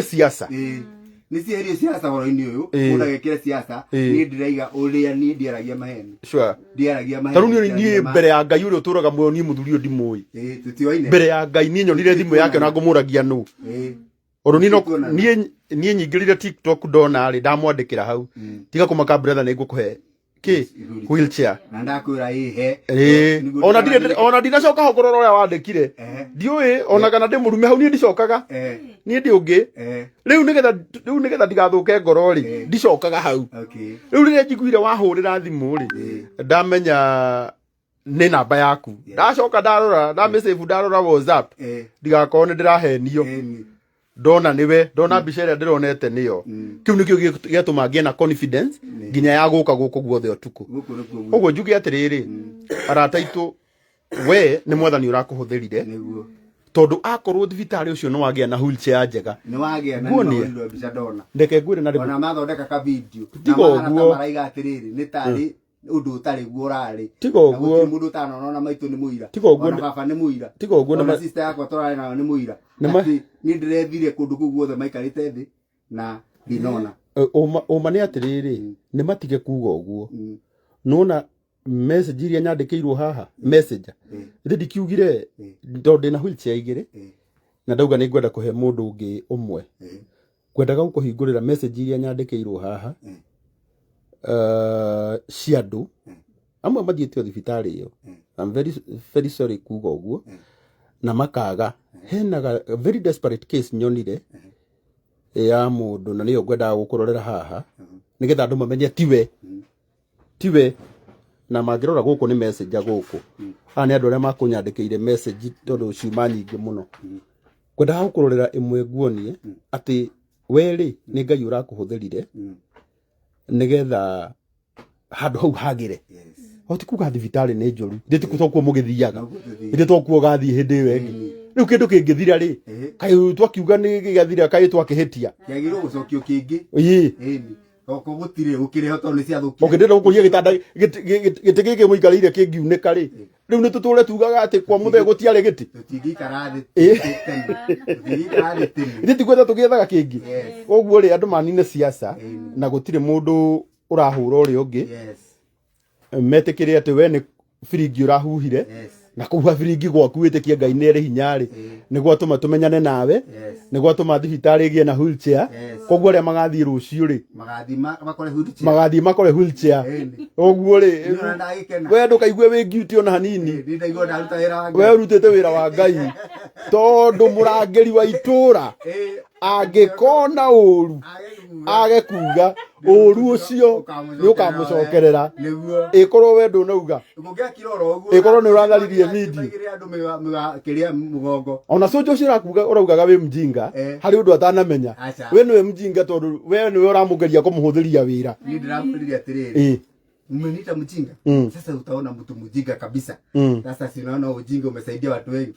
siasa ni ciherio siasa horo-ini uyu mundu agekire siasa ni ndiraiga uria ni ndiaragia maheni sure ndiaragia maheni taru ni mbere ya Ngai uria uturaga muoyo ni muthurio ndimui tutioine mbere ya Ngai ni nyonire thimu yake na ngumuragia nu oru ni nyingirire TikTok ndona ri ndamwandikira hau tiga kumaka brother ni ngukuhe ki wheelchair na ndakwira ihe ona ndinacoka hogorora uria wandikire ndiui ona kana ndi murume hau ni ndicokaga ni ndi ungi riu nigetha ndigathuke ngoro ri ndicokaga hau riu riria njiguire wahurira thimu ri ndamenya ni namba yaku ndacoka ndarora ndamesave ndarora WhatsApp ndigakorwo ni ndirahenio ndona niwe ndona mbica ĩrĩa ndĩronete nĩyo kiu nikio gĩatũma ngĩe na confidence nginya ya gũka gũkũ guothe ũtukũ ũguo njuge atĩrĩrĩ arata aitũ we nĩ mwathani ũrakũhũthĩrire tondu akorwo thibitarĩ ũcio nĩ wagĩa na wheelchair njega nĩ wagĩa na mbica ndona ndeke ngwĩre na ona mathondeka ka video na mahana maraiga atĩrĩrĩ nĩ tarĩ undu utari guo urari tiga uguo mundu utanona maitu ni muira ona baba ni muira tiga uguo na sister yakwa torari nayo ni muira ati ni ndirethire kundu kuu guothe maikarite thi na ndinona uma ni atiriri ni matige kuga uguo nona message iria nyandikirwo haha messenger ndikiugire tondu na wheelchair igire na ndauga ni ngwenda kuhe mundu ungi umwe ngwendaga gukuhingurira message iria nyandikirwo haha ciandu amwe mathiĩte thibitarĩ iyo I'm very sorry kuga uguo na makaga hena very desperate case nyonire ya mundu na niyo ngwendaga gukurorera haha nigetha andu mamenye tiwe na mangirora guku ni message guku ha ni andu aria makunyandikire message tondu ciuma nyingi muno ngwendaga gukurorera imwe nguonie ati weri ni Ngai urakuhuthirire nigetha handu hau hagire oti kuga thibitarĩ nĩ njoru nditikutokuo mugithiaga nditokuo gathi hindi wengi riu kindu kingithira ri kai twakiuga ni gigathira kai twakihitia kiagirwo gucokio kingi ii oko gutire ukire hoto ni cia thukia ukindira gukuria gitanda giti giki muikarire kingiuneka ri riu ni tuture tugaga ati kwa muthe gutiare giti tutingikara thi tutingikara thi nditigwetha tugiethaga kingi oguo ri andu manine siasa na gutire mundu urahura uri ungi metikire ati we ni firingi urahuhire na kuha firingi gwaku witikie Ngai ni ri hinya ri niguo atuma tumenyane nawe niguo atuma thibitarĩ igie na wheelchair koguo aria magathii rucio ri magathii makore wheelchair oguo ri we ndukaigue wi guilty ona hanini we urutite wira wa Ngai tondu murangeri wa itura angikona uru age kuga uru ucio ni ukamucokerera ikorwo we ndunauga ikorwo ni uratharirie video ona sojo cira kuga uraugaga we mjinga hari undu atanamenya we niwe mjinga tondu we niwe uramugeria kumuhuthiria wira ni ndiramuriria atiriri mmenita mjinga sasa utaona mtu mjinga kabisa sasa sinaona ujinga umesaidia watu wengi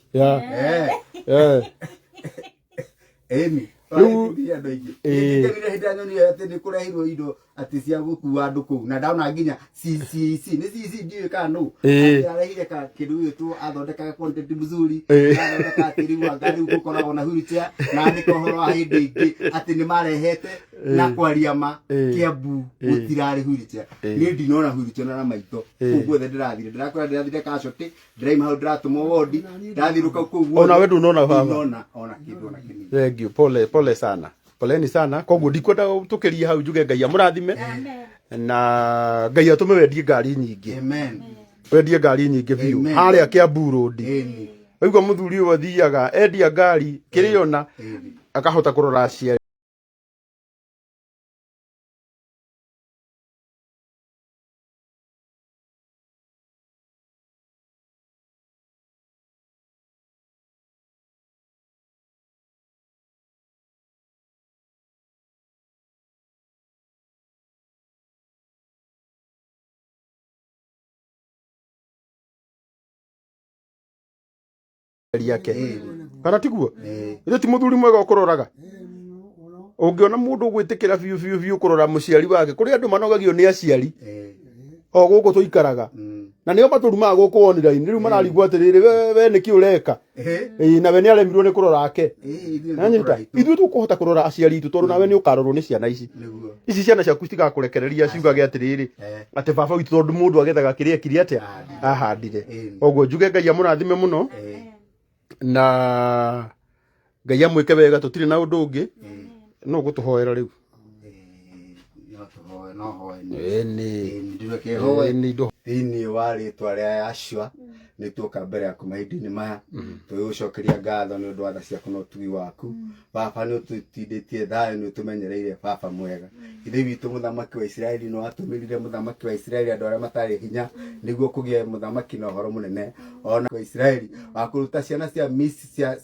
Emi ndio andu ingi ndigire hitanyo ni ati ni kurehirwo indo ati cia gukua andu kuu na ndaona nginya CCC ni CCC ndiwe kanu arehire ka kindu gitu athondeka content mzuri athondeka tiriwa ngari gukoragwo na wheelchair na ndiko horo wa hindi ingi ati ni marehete na kwaria ma Kiambu gutirari wheelchair ni ndinona wheelchair na maito kuguo the ndirathire ka shoti ndiraima hau ndiratumwo wodi ndathiruka kuguo ona we ndunona baba ona kindu na kinini thank you pole sana poleni sana koguo ndikwenda tukiria hau njuge Ngai amurathime na Ngai atume wendie ngari nyingi amen wendie ngari nyingi biu haria Kiambu road aigua muthuri uyu athiaga endia ngari kiriona akahota kurora aciari yake kana tiguo ithe ti muthuri mwega ukuroraga ungiona mundu gwitikira biu kurora muciari wake kuri andu manogagio ni aciari o guku tuikaraga na nio maturumaga guku online riu mararigwo atiriri we niki ureka na we ni aremirwo ni kurora ake nanyita ithu tukuhota kurora aciari itu tondu nawe ni ukarorwo ni ciana ici ciana ciaku citigakurekereria ciugage atiriri ati baba witu tondu mundu agethaga kiria kiria atia ahandire oguo njuge Ngai amurathime muno na Ngai amwike wega tutire na undu ungi no gutuhoera riu thiini wa ritwa ria Yashua nituoka mbere yaku mahinda-ini maya tugucokeria ngatho ni undu wa tha ciaku na utugi waku baba ni ututinditie thayo ni utumenyereire baba mwega ithe witu muthamaki wa Israeli no atumirire muthamaki wa Israeli andu aria matari hinya niguo kugie muthamaki na uhoro munene ona wa Israeli akuruta ciana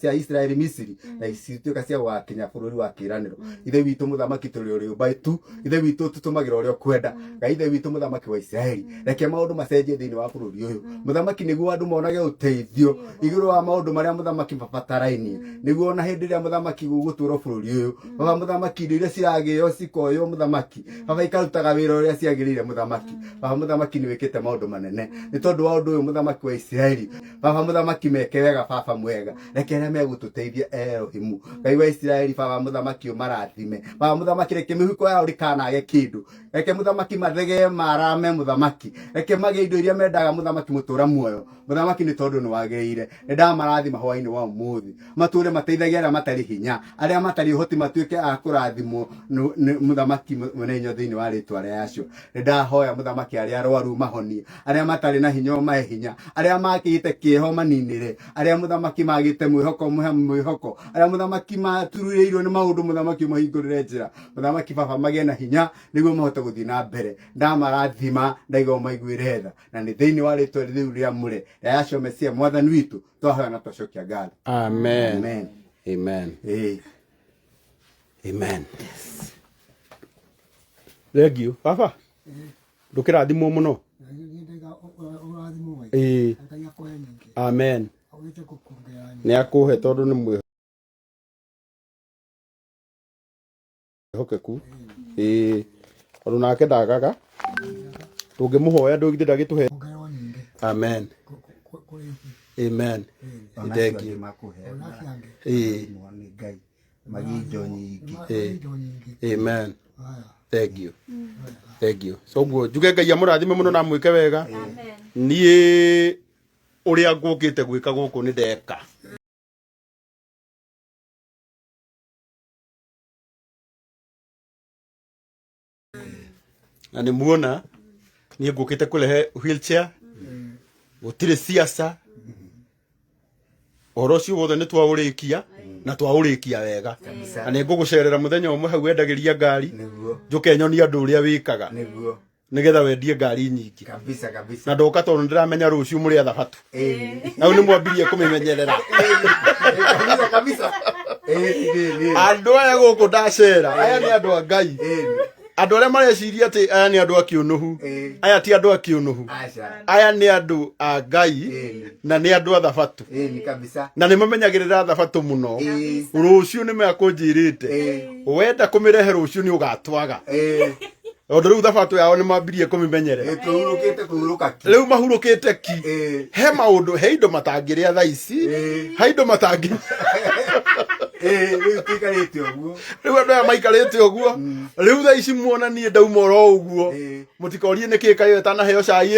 cia Israeli Misiri na icituika cia gwakinya bururi wa kiraniro ithe witu muthamaki turi uri ubaitu ithe witu tutumagira uria kwenda Ngai ithe witu muthamaki wa Israeli reke maundu macenjie thiini wa bururi uyu muthamaki niguo andu monage uteithio iguru wa maundu maria muthamaki babatarainie niguo ona hindi ria muthamaki gugutura bururi uyu baba muthamaki iria ciragio cikoyo muthamaki baba ikarutaga wira uria ciagirire muthamaki baba muthamaki ni wikite maundu manene ni tondu wa undu uyu muthamaki wa Israeli baba muthamaki meke wega baba mwega reke aria megututeithia Elohimu Ngai wa Israeli baba muthamaki umarathime baba muthamaki reke mihuko yao rikanage kindu reke muthamaki mathege marame muthamaki reke mage indo iria mendaga muthamaki mutura muoyo muthamaki ni tondu ni wagirire ni ndamarathima hwaini wa umuthi mature mateithagia aria matari hinya aria matari uhoti matuike a kurathimwo muthamaki munenyo thiini wa ritwa ria Yashua ni ndahoya muthamaki aria arwaru mahonie aria matari na hinya mahe hinya aria makite kieho maninire aria muthamaki magite mwihoko muhe mwihoko aria muthamaki matururirwo ni maundu muthamaki mahingurire njira muthamaki baba magie na hinya niguo mahote guthii na mbere ndamarathima ndaigo maiguire tha na ni thiini wa ritwa riu ria mure ya Yashua Mesia mwathani witu twahoya na twacokia ngatho amen amen amen amen thank you baba ndukirathimwo muno amen ni akuhe tondu ni mwihokeku tondu nake ndagaga tungimuhoya ndugithie ndagituhe amen amen thank you Ngai magijo nyingi amen thank you so guo njuge Ngai amurathime muno na mwike wega amen nie uria ngukite gwika guku ni ndeka na ni muona nie ngukite kurehe wheelchair gutire siasa oro cio wothe ni twaurikia na twaurikia wega na ni ngugucerera muthenya umwe hau wendagiria ngari njuke nyonia andu uria wikaga nigetha wendie ngari nyingi kabisa na ndoka tondu ndiramenya ruciu muri athabatu na ni mwambirie kumimenyerera kabisa andu aya guku ndacera aya ni andu a Ngai andu aria mareciria ati aya ni andu a kiunuhu aya ti andu a kiunuhu aya ni andu a Ngai na ni andu a thabatu kabisa na ni mamenyagirira thabatu muno ruciu ni mekunjirite wenda kumirehe ruciu ni ugatwaga ondu riu thabatu yao ni mambirie kumimenyerera riu mahurukite ki he maundu he indo matangiria tha ici he indo matangi riu tikarite uguo riu andu aya maikarite uguo riu tha ici muona nie ndauma oro uguo mutikorie niki kayo tanaheo cai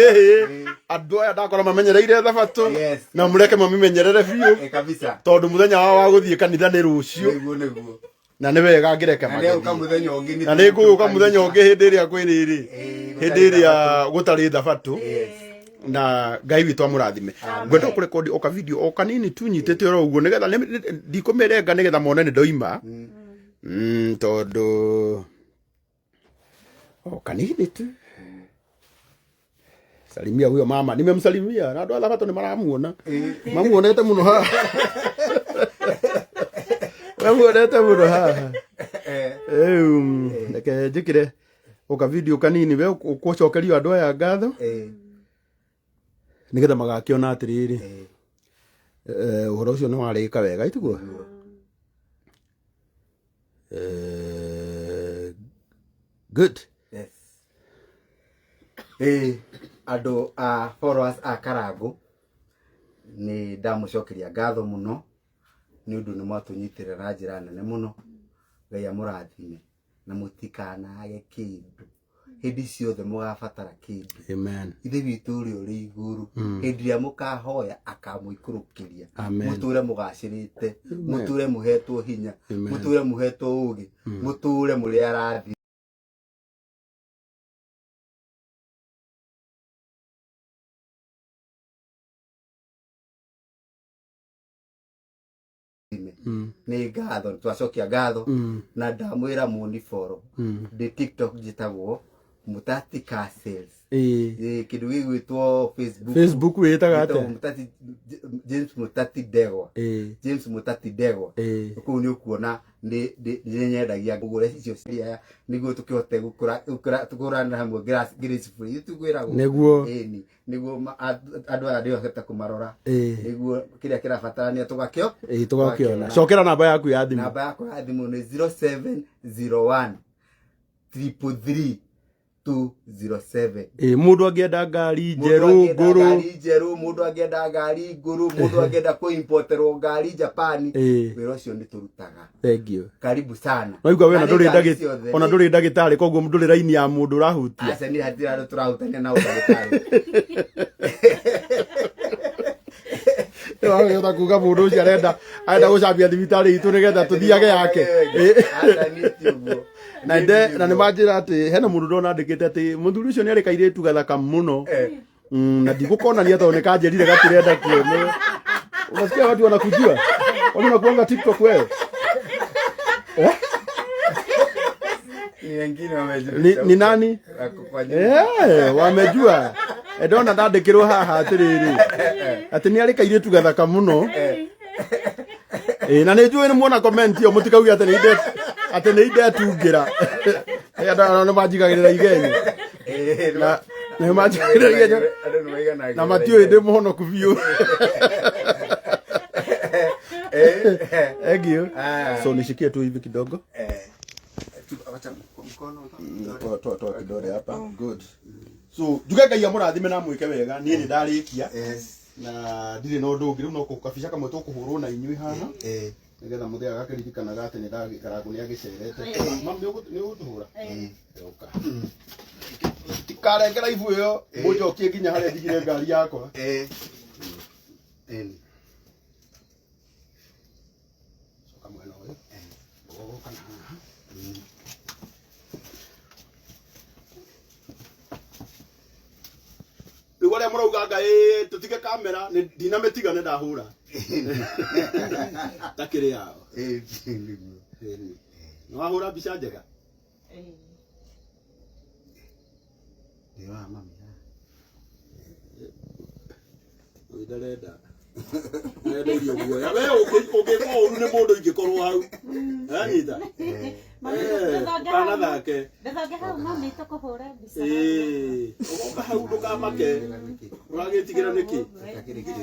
andu aya ndakora mamenyereire thabatu na mureke mamimenyerere biu kabisa tondu muthenya wao wa guthie kanitha ni rucio niguo na ni wega ngireke mageuka muthenya ungi na ni nguka muthenya ungi hindi iria kwiriri hindi iria gutari thabatu na Ngai witu amurathime ngwenda kurekondi oka video o kanini tu nyitete oro uguo nigetha ndikumirenga nigetha mone ni ndoima tondu o kanini tu salimia huyo mama nimemsalimia na andu a thabatu ni maramuona mamuonete muno ha mamuonete muno ha reke njikire oka video kanini we ukucokerio andu aya ngatho nigetha magakiona atiriri uhoro ucio ni warika wega itiguo good Andũ a followers a Karangũ nĩ ndamucokeria ngatho muno nĩ ũndũ nĩ mwatũnyitĩrĩra na njĩra nene muno. Ngai amũrathime na mũtikanage kĩndũ hĩndĩ ciothe mũgabatara kĩndũ. Amen. Ithe witũ ũrĩa ũrĩ igũrũ hĩndĩ ĩrĩa mũkahoya akamũikũrũkĩria. Mũtũre mũgacĩrĩte, mũtũre mũhetwo hinya, mũtũre mũhetwo ũgĩ, mũtũre mũrĩ arathi. Nĩ ngatho twacokia ngatho na ndamwĩra mũni follow the TikTok njĩtagwo Mutati Car Sales. Kĩndũ gĩgwĩtwo Facebook wĩtaga atĩa? Mutati James Mutati Ndegwa. James Mutati Ndegwa. Kũu nĩ ũkuona nĩ nyendagia ngũgũra icio cia nĩguo tũkĩhote gũkũrana hamwe grace free tũkwĩragwo nĩguo andũ aya ndĩhota kũmarora nĩguo kĩrĩa kĩrabatarania tũgakĩona. Cokera namba yaku ya thimũ. Namba yakwa ya thimũ nĩ 0701 333 207. Mũndũ angĩenda ngari njerũ ngũrũ, mũndũ angĩenda ngari ngũrũ, mũndũ angĩenda kũimporterwo ngari Japan, wĩra ũcio nĩ tũrutaga. Thank you. Karibu sana. Waigua we ona ndũrĩ ndagĩtarĩ koguo ndũrĩ raini ya mũndũ ũrahutia. Aca nĩ hatira tũrahutania na ndagĩtarĩ. Wagĩota kuga mũndũ ũcio arenda gũcambia thibitarĩ itũ nĩgetha tũthiage yake. Na nĩ manjĩra atĩ hena mũndũ ndona andĩkĩte atĩ mũthuri ũcio nĩ arĩ kairĩtu gathaka mũno na ndigũkonania tondũ nĩ kanjĩrire gatirenda kuonwo. Unasikia watu wanakujua? Wani unakuanga TikTok wewe? Ni nani? Wamejua. Ndona ndandĩkĩrwo haha atĩrĩrĩ atĩ nĩ arĩ kairĩtu gathaka mũno. Na nĩ njũĩ nĩ muona comment iyo mũtikauge atĩ nĩ indetungĩra. Nĩ manjigagĩrĩra igenyo. Nĩ manjigagĩrĩra igenyo. Na matiũĩ ndĩ mũhonoku biũ. Thank you. So nishikie tu hivi kidogo. Toa kidole hapa. Good. So njuge Ngai amũrathime na mwĩke wega. Niĩ nĩ ndarĩkia. Na ndirĩ na ũndũ ũngĩ rĩu no kabica kamwe tũkũhũrwo na inyuĩ haha. Nĩgetha mũthĩa gakĩririkanaga atĩ nĩ Karangũ nĩ agĩcerete. Mami nĩ ũgũtũhũra? Yoka. Tikarengera ibu ĩyo mũnjokie nginya harĩa ndigire ngari yakwa. Coka mwena ũyũ. Ũgoka na haha. Rĩu arĩa mũrauganga tũtige kamera ndinamĩtiga nĩ ndahũra. Takĩrĩ yao. Nĩ wahũra mbica njega? Ndarenda. Ndarenda irio guoya. We ũngĩkorwo ũru nĩ mũndũ ingĩkorwo hau. Anyita. Kana thake. Ndĩthonge hau no nĩ tũkũhũra mbica. Ũgoka hau ndũkamake. Ũragĩtigĩra nĩkĩ?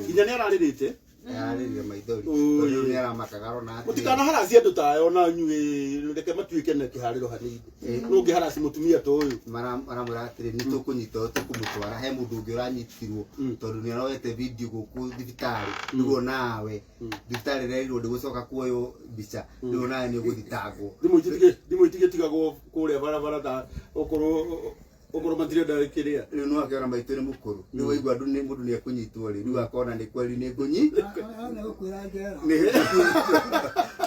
Nginya nĩ ararĩrĩte. Ararĩrĩre maithori. Tondũ nĩ aramakaga rona atĩ. Mũtikana haracia andũ tayo na nyuĩ reke matuĩke na kĩharĩro hanini. Nũ ũngĩ haraci mũtumia ta ũyũ. Maramwĩra atĩrĩ nĩ tũkũnyita tũkũmũtwara he mũndũ ũngĩ ũranyitirwo tondũ nĩ aroete video gũkũ thibitarĩ. Nĩguo nawe thibitarĩ rĩrĩirwo ndĩgũcoka kuoywo mbica. Nĩguo nawe nĩ ũgũthitangwo. Ndimũitige tigagwo kũrĩa barabara ta ũkorwo matirenda kĩrĩa. Rĩu no akĩona maitũ nĩ mũkũrũ. Rĩu waigua mũndũ nĩ ekũnyitwo rĩ. Rĩu akona nĩ kweri nĩ ngũnyi.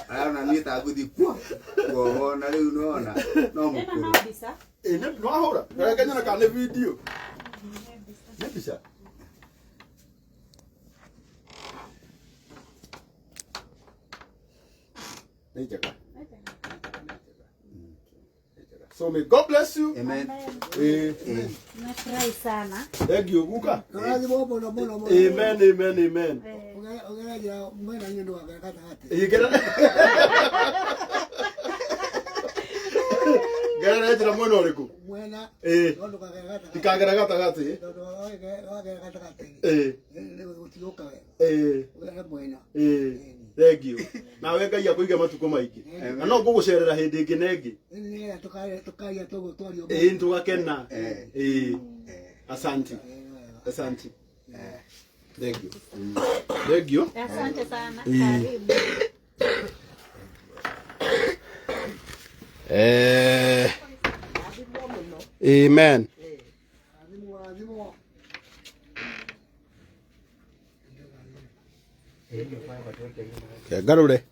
Arona niĩ ta ngũthi kuohwo na rĩu nona no mũkũrũ. No ahũra. Reke nyona kana nĩ video. Nĩ mbica. Nĩ njega. So may God bless you. Amen. Nafurahi sana. Thank you, Guka. Amen, amen. Gara njira mwena ũrĩkũ? Mwena. Tikagera gatagatĩ. Thank you. Na we Ngai akũige matukũ maingĩ. Na no ngũgũcerera hĩndĩ ĩngĩ na ĩngĩ. Tũgakena. Asante. Asante. Thank you. Thank you. Asante sana. Karibu. Amen. Garure.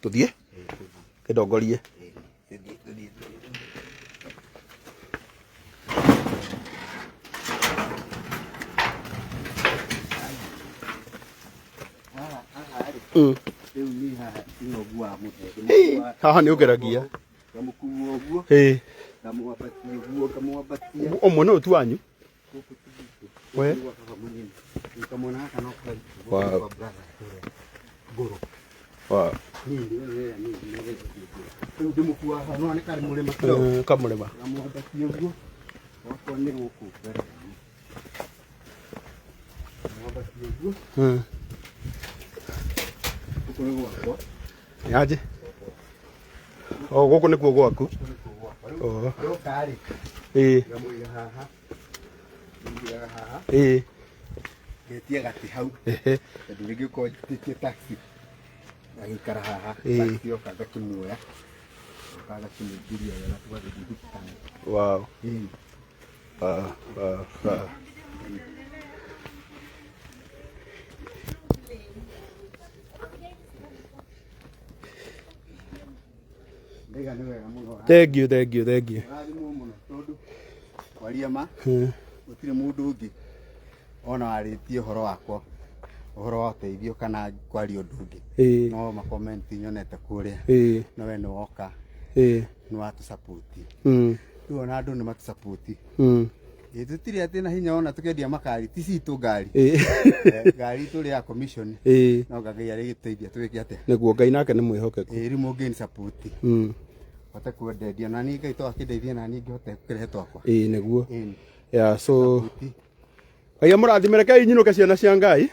Tuthie. Kidongorie. Haha nä å geragia omwe nä å tu wanyu we kamå rä ma yaje gå kå nä kuo gwaku getie gati hau tondu ringi ko titie taxi agikara haha taxi okaga kimuoya okaga kimugiria wega twathi thibitari. Wow. Ndega nĩ wega mũno. Thank you, thank you, thank you. Rathimwo mũno tondu kwaria ma gũtirĩ mũndũ ũngĩ ona warĩtie ũhoro wakwa ũhoro wa ũteithio kana kwaria ũndũ ũngĩ no makomenti nyonete kũrĩa no we nĩ woka nĩ watũ support rĩu ona andũ nĩ matũ support tũtirĩ atĩ na hinya ona tũkendia makari ti citũ ngari ngari tũrĩ ya commission no Ngai arĩgĩteithia twĩke atĩa nĩguo Ngai nake nĩ mwĩhokeku rĩu mũngĩ support hote kwenderia na niĩ Ngai to akĩndeithia na niĩ ngĩhote kũrehe twakwa nĩguo so Ngai amũrathimĩre Ngai nyinũke ciana cia Ngai.